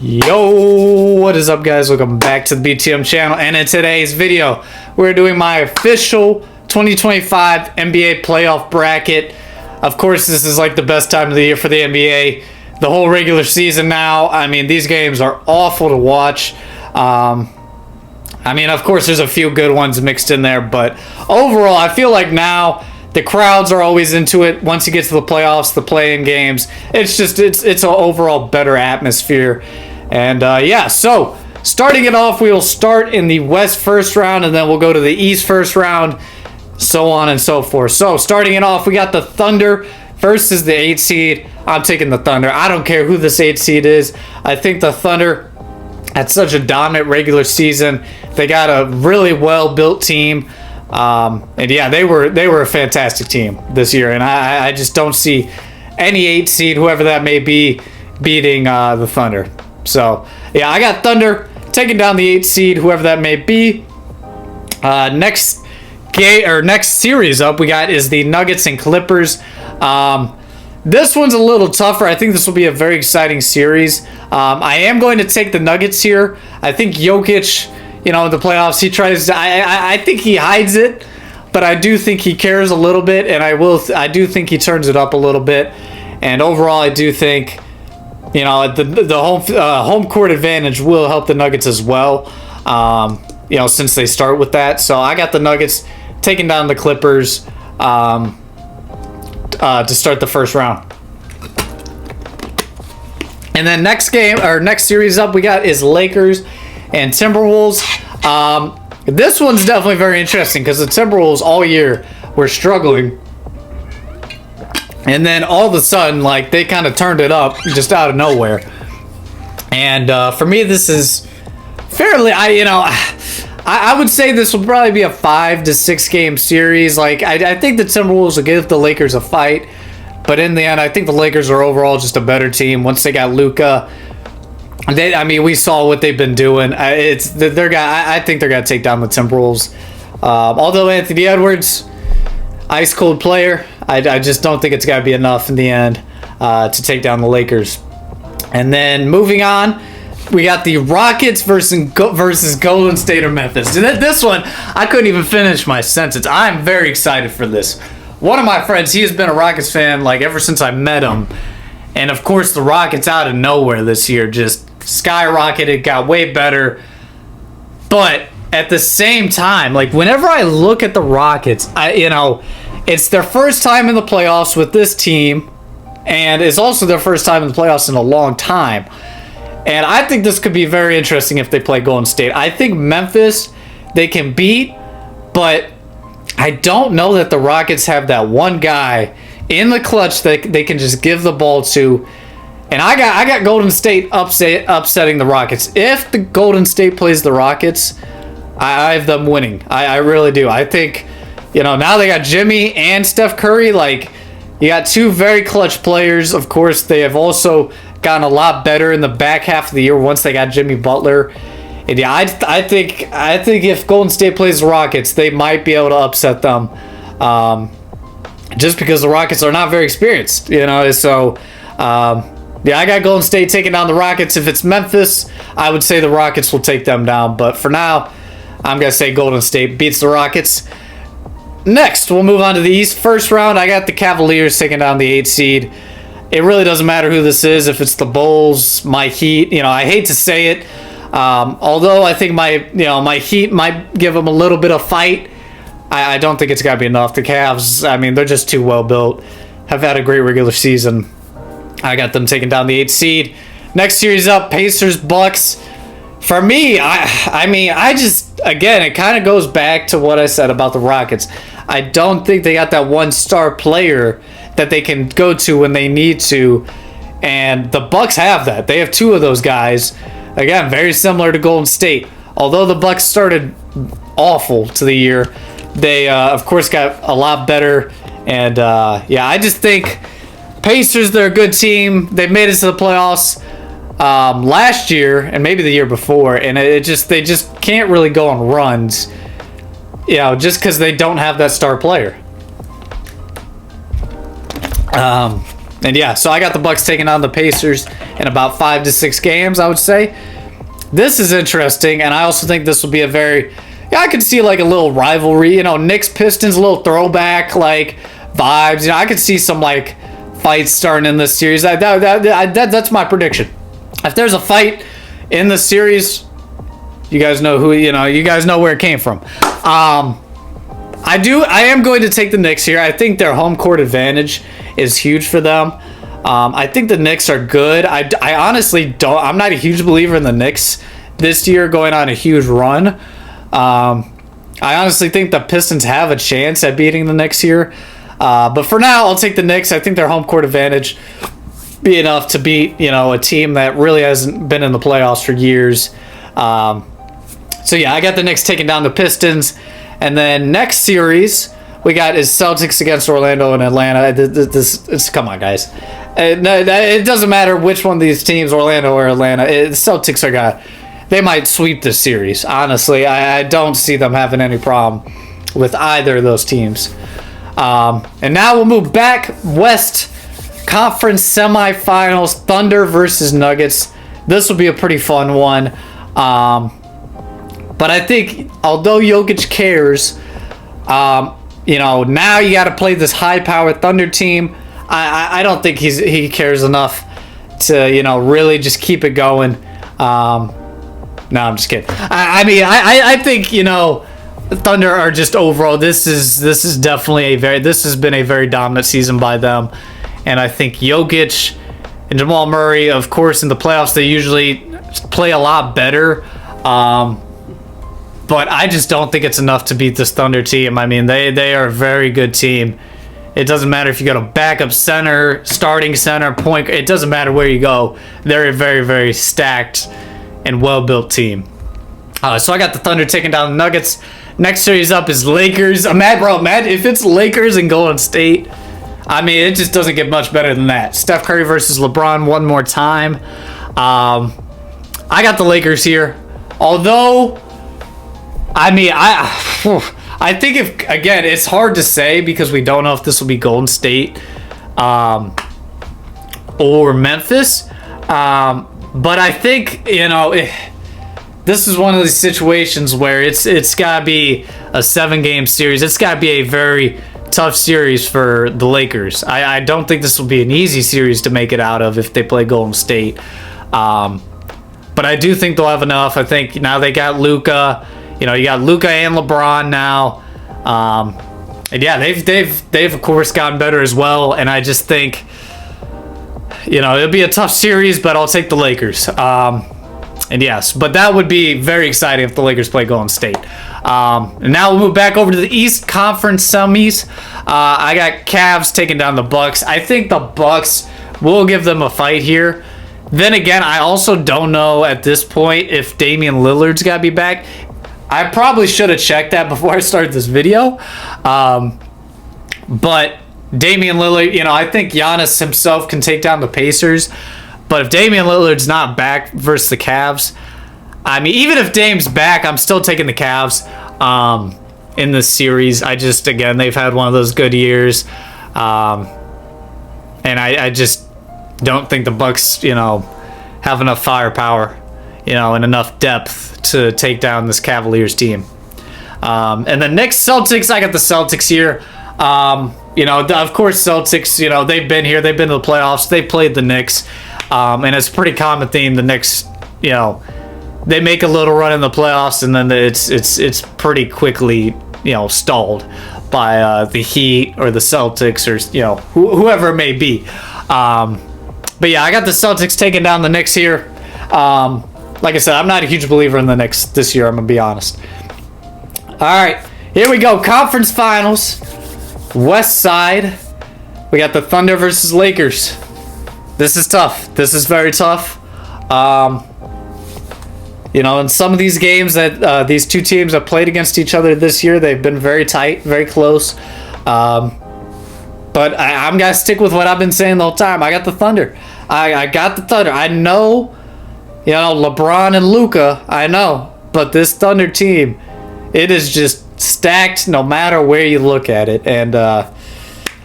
Yo, what is up, guys? Welcome back to the BTM channel, and in today's video we're doing my official 2025 NBA playoff bracket. Of course, this is like the best time of the year for the NBA. The whole regular season now, I mean, these games are awful to watch. I mean, of course there's a few good ones mixed in there, but overall I feel like now the crowds are always into it. Once you get to the playoffs, the play-in games, it's an overall better atmosphere. And yeah, so starting it off, we will start in the West first round, and then we'll go to the East first round, so on and so forth. So starting it off, we got the Thunder versus the 8 seed. I'm taking the Thunder. I don't care who this 8 seed is. I think the Thunder had such a dominant regular season. They got a really well-built team. And yeah, they were a fantastic team this year, and I just don't see any 8 seed, whoever that may be, beating the Thunder. So yeah, I got Thunder taking down the 8 seed, whoever that may be. Next series up we got is the Nuggets and Clippers. This one's a little tougher. I think this will be a very exciting series. I am going to take the Nuggets here. I think Jokic, you know, in the playoffs, he tries. I think he hides it, but I do think he cares a little bit, and I do think he turns it up a little bit. And overall, I do think, you know, the home court advantage will help the Nuggets as well. You know, since they start with that, so I got the Nuggets taking down the Clippers to start the first round. And then next series up we got is Lakers and Timberwolves. This one's definitely very interesting because the Timberwolves all year were struggling, and then all of a sudden, like, they kind of turned it up just out of nowhere. And for me, this is fairly, I would say this will probably be a 5 to 6 game series. Like, I think the Timberwolves will give the Lakers a fight, but in the end, I think the Lakers are overall just a better team. Once they got Luka, we saw what they've been doing. I think they're gonna take down the Timberwolves. Although Anthony Edwards, ice cold player, I just don't think it's gonna be enough in the end to take down the Lakers. And then moving on, we got the Rockets versus Golden State or Memphis. This one, I couldn't even finish my sentence. I'm very excited for this. One of my friends, he has been a Rockets fan like ever since I met him. And of course, the Rockets out of nowhere this year just skyrocketed, got way better. But at the same time, like, whenever I look at the Rockets, it's their first time in the playoffs with this team, and it's also their first time in the playoffs in a long time. And I think this could be very interesting if they play Golden State. I think Memphis, they can beat, but I don't know that the Rockets have that one guy in the clutch that they can just give the ball to. And I got Golden State upsetting the Rockets. If the Golden State plays the Rockets, I have them winning. I really do. I think, now they got Jimmy and Steph Curry. Like, you got two very clutch players. Of course, they have also gotten a lot better in the back half of the year once they got Jimmy Butler. And yeah, I think if Golden State plays the Rockets, they might be able to upset them, just because the Rockets are not very experienced, So yeah, I got Golden State taking down the Rockets. If it's Memphis, I would say the Rockets will take them down, but for now, I'm gonna say Golden State beats the Rockets. Next, we'll move on to the East first round. I got the Cavaliers taking down the 8 seed. It really doesn't matter who this is. If it's the Bulls, my Heat, I hate to say it. Although I think my Heat might give them a little bit of fight. I don't think it's got to be enough. The Cavs, they're just too well built. Have had a great regular season. I got them taking down the 8 seed. Next series up, Pacers, Bucks. For me, again, it kind of goes back to what I said about the Rockets. I don't think they got that one star player that they can go to when they need to, and the Bucks have that. They have 2 of those guys. Again, very similar to Golden State. Although the Bucks started awful to the year, they of course got a lot better. And yeah, I just think Pacers, they're a good team. They made it to the playoffs last year and maybe the year before, and they just can't really go on runs, just because they don't have that star player. And yeah, so I got the Bucks taking on the Pacers in about 5 to 6 games, I would say. This is interesting, and I also think this will be a very, I could see like a little rivalry, you know, Knicks Pistons, a little throwback like vibes. You know, I could see some like fights starting in this series. That's my prediction. If there's a fight in the series, you guys know who, you guys know where it came from. I am going to take the Knicks here. I think their home court advantage is huge for them. I think the Knicks are good. I honestly don't. I'm not a huge believer in the Knicks this year going on a huge run. I honestly think the Pistons have a chance at beating the Knicks here. But for now, I'll take the Knicks. I think their home court advantage be enough to beat, a team that really hasn't been in the playoffs for years. So yeah, I got the Knicks taking down the Pistons. And then next series we got is Celtics against Orlando and Atlanta. Come on, guys. It doesn't matter which one of these teams, Orlando or Atlanta. The Celtics they might sweep this series. Honestly, I don't see them having any problem with either of those teams. And now we'll move back west. Conference semifinals, Thunder versus Nuggets. This will be a pretty fun one. But I think, although Jokic cares, now you got to play this high-powered Thunder team. I don't think he cares enough to, really just keep it going. No, I'm just kidding. I think, Thunder are just overall. This is definitely this has been a very dominant season by them, and I think Jokic and Jamal Murray, of course, in the playoffs they usually play a lot better. But I just don't think it's enough to beat this Thunder team. I mean, they are a very good team. It doesn't matter if you go to backup center, starting center, point. It doesn't matter where you go. They're a very, very stacked and well-built team. So I got the Thunder taking down the Nuggets. Next series up is Lakers. Matt, if it's Lakers and Golden State, I mean, it just doesn't get much better than that. Steph Curry versus LeBron one more time. I got the Lakers here. Although, I mean, I think it's hard to say because we don't know if this will be Golden State or Memphis. But I think, this is one of these situations where it's got to be a 7-game series. It's got to be a very tough series for the Lakers. I don't think this will be an easy series to make it out of if they play Golden State. But I do think they'll have enough. I think now they got Luka. You got Luka and LeBron now. And yeah, they've of course gotten better as well. And I just think, it'll be a tough series, but I'll take the Lakers. And yes, but that would be very exciting if the Lakers play Golden State. And now we'll move back over to the East Conference semis. I got Cavs taking down the Bucks. I think the Bucks will give them a fight here. Then again, I also don't know at this point if Damian Lillard's got to be back. I probably should have checked that before I started this video. But Damian Lillard, I think Giannis himself can take down the Pacers. But if Damian Lillard's not back versus the Cavs, I mean, even if Dame's back, I'm still taking the Cavs in this series. Again, they've had one of those good years. And I just don't think the Bucks, have enough firepower, and enough depth to take down this Cavaliers team. And the Knicks, Celtics, I got the Celtics here. Of course, Celtics, they've been here. They've been to the playoffs. They played the Knicks. And it's a pretty common theme. The Knicks, they make a little run in the playoffs, and then it's pretty quickly, stalled by the Heat or the Celtics or, whoever it may be. But yeah, I got the Celtics taking down the Knicks here. Like I said, I'm not a huge believer in the Knicks this year, I'm going to be honest. All right, here we go. Conference Finals. West side. We got the Thunder versus Lakers. This is tough. This is very tough. In some of these games that these two teams have played against each other this year, they've been very tight, very close. But I'm going to stick with what I've been saying the whole time. I got the Thunder. I got the Thunder. I know, LeBron and Luka, I know. But this Thunder team, it is just stacked no matter where you look at it. And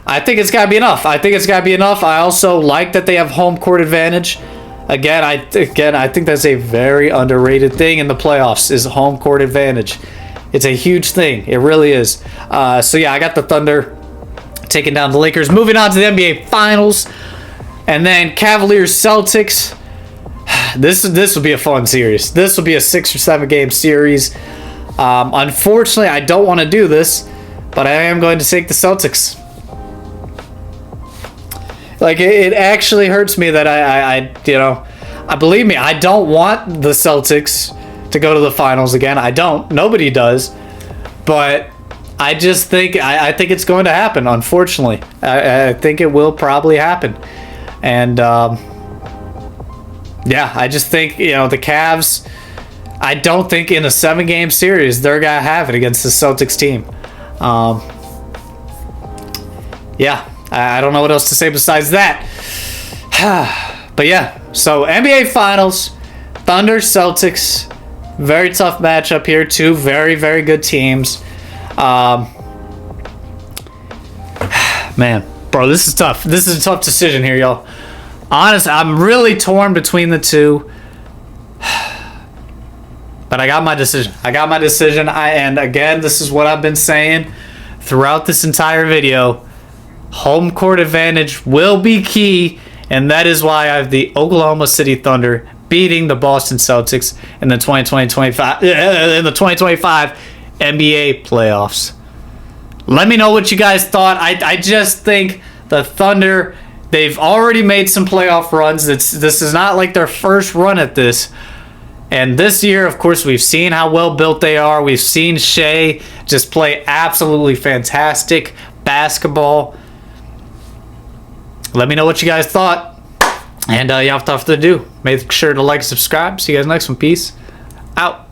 I think it's got to be enough. I think it's got to be enough. I also like that they have home court advantage. Again, I think that's a very underrated thing in the playoffs is home court advantage. It's a huge thing. It really is. So yeah, I got the Thunder taking down the Lakers. Moving on to the NBA Finals, and then Cavaliers Celtics. This will be a fun series. This will be a 6 or 7 game series. Unfortunately, I don't want to do this, but I am going to take the Celtics. Like, it actually hurts me that I believe me, I don't want the Celtics to go to the finals again. I don't. Nobody does. But I just think, I think it's going to happen, unfortunately. I think it will probably happen. And, yeah, I just think, the Cavs, I don't think in a 7-game series they're going to have it against the Celtics team. Yeah. I don't know what else to say besides that. But yeah, so NBA Finals, Thunder, Celtics, very tough matchup here. 2 very, very good teams. Man, bro, this is tough. This is a tough decision here, y'all. Honestly, I'm really torn between the 2. But I got my decision. And again, this is what I've been saying throughout this entire video. Home court advantage will be key, and that is why I have the Oklahoma City Thunder beating the Boston Celtics in the 2025 NBA playoffs. Let me know what you guys thought. I just think the Thunder, they've already made some playoff runs. This is not like their first run at this. And this year, of course, we've seen how well built they are. We've seen Shea just play absolutely fantastic basketball. Let me know what you guys thought. And without further ado, make sure to like and subscribe. See you guys next one. Peace out.